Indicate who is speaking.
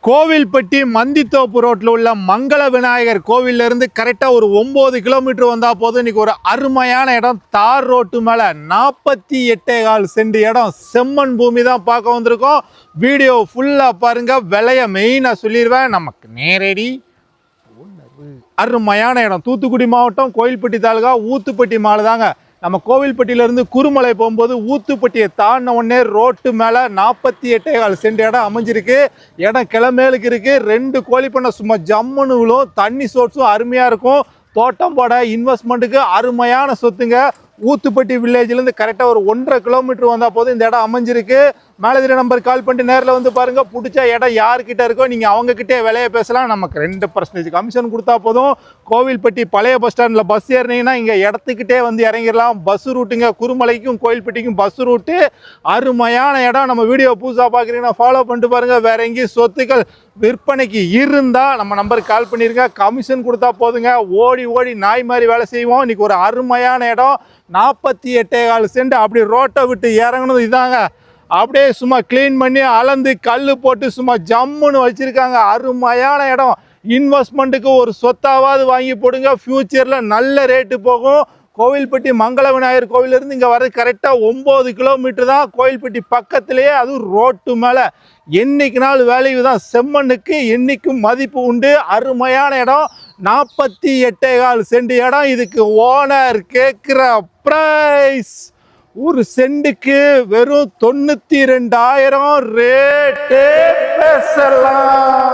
Speaker 1: கோவில்பட்டி மந்தித்தோப்பு ரோட்டில் உள்ள மங்கள விநாயகர் கோவில்ல இருந்து கரெக்டாக ஒரு 9 கிலோமீட்டர் வந்தால் போதும். இன்னைக்கு ஒரு அருமையான இடம், தார் ரோட்டு மேலே 48.25 சென்ட் இடம், செம்மண் பூமி தான் பார்க்க வந்திருக்கோம். வீடியோ ஃபுல்லாக பாருங்க. விலையை மெயினாக சொல்லிடுவேன். நமக்கு நேரடி அருமையான இடம். தூத்துக்குடி மாவட்டம், கோவில்பட்டி தாலுகா, ஊத்துப்பட்டி மாலை தாங்க. நம்ம கோவில்பட்டியிலேருந்து குருமலை போகும்போது ஊத்துப்பட்டியை தாண்டின உடனே ரோட்டு மேலே 48.25 சென்ட் இடம் அமைஞ்சிருக்கு. இடம் கிளமேலுக்கு இருக்குது. 2 கோழி பண்ணை சும்மா ஜம்முன்னு விழும். தண்ணி சோர்ஸும் அருமையாக இருக்கும். தோட்டம் போட இன்வெஸ்ட்மெண்ட்டுக்கு அருமையான சொத்துங்க. ஊத்துப்பட்டி வில்லேஜ்லேருந்து கரெக்டாக ஒரு 1.5 கிலோமீட்டர் வந்தால் போதும் இந்த இடம் அமைஞ்சிருக்கு. மேலே தெரிய நம்பர் கால் பண்ணிட்டு நேரில் வந்து பாருங்கள். பிடிச்ச இடம் யார்கிட்ட இருக்கோ நீங்கள் அவங்கக்கிட்டே விலையை பேசலாம். நமக்கு 2% கமிஷன் கொடுத்தா போதும். கோவில்பட்டி பழைய பஸ் ஸ்டாண்டில் பஸ் ஏறினீங்கன்னா இங்கே இடத்துக்கிட்டே வந்து இறங்கிடலாம். பஸ் ரூட்டுங்க, குருமலைக்கும் கோவில்பட்டிக்கும் பஸ் ரூட்டு. அருமையான இடம். நம்ம வீடியோ புதுசாக பார்க்குறீங்கன்னா ஃபாலோ பண்ணிட்டு பாருங்கள். வேறு எங்கேயும் சொத்துக்கள் விற்பனைக்கு இருந்தால் நம்ம நம்பருக்கு கால் பண்ணிடுங்க. கமிஷன் கொடுத்தா போதுங்க. ஓடி ஓடி நாய் மாதிரி வேலை செய்வோம். இன்றைக்கி ஒரு அருமையான இடம், 48.25 சென்ட். அப்படி ரோட்டை விட்டு இறங்கணும் இதாங்க. அப்படியே சும்மா க்ளீன் பண்ணி அளந்து கல் போட்டு சும்மா ஜம்முன்னு வச்சுருக்காங்க. அருமையான இடம். இன்வெஸ்ட்மெண்ட்டுக்கு ஒரு சொத்தாவது வாங்கி போடுங்க. ஃப்யூச்சரில் நல்ல ரேட்டு போகும். கோவில்பட்டி மங்கள விநாயகர் கோவிலிருந்து இங்கே வர கரெக்டாக 9 கிலோமீட்டர் தான். கோவில்பட்டி பக்கத்துலேயே, அதுவும் ரோட்டு மேலே. என்னைக்கு நாள் வேல்யூ தான். செம்மண்ணுக்கு என்றைக்கும் மதிப்பு உண்டு. அருமையான இடம், 48.25 சென்ட் இடம். இதுக்கு ஓனர் கேட்குற ப்ரைஸ் ஒரு சென்ட்டுக்கு வெறும் 92,000 ரேட்டு பேசலாம்.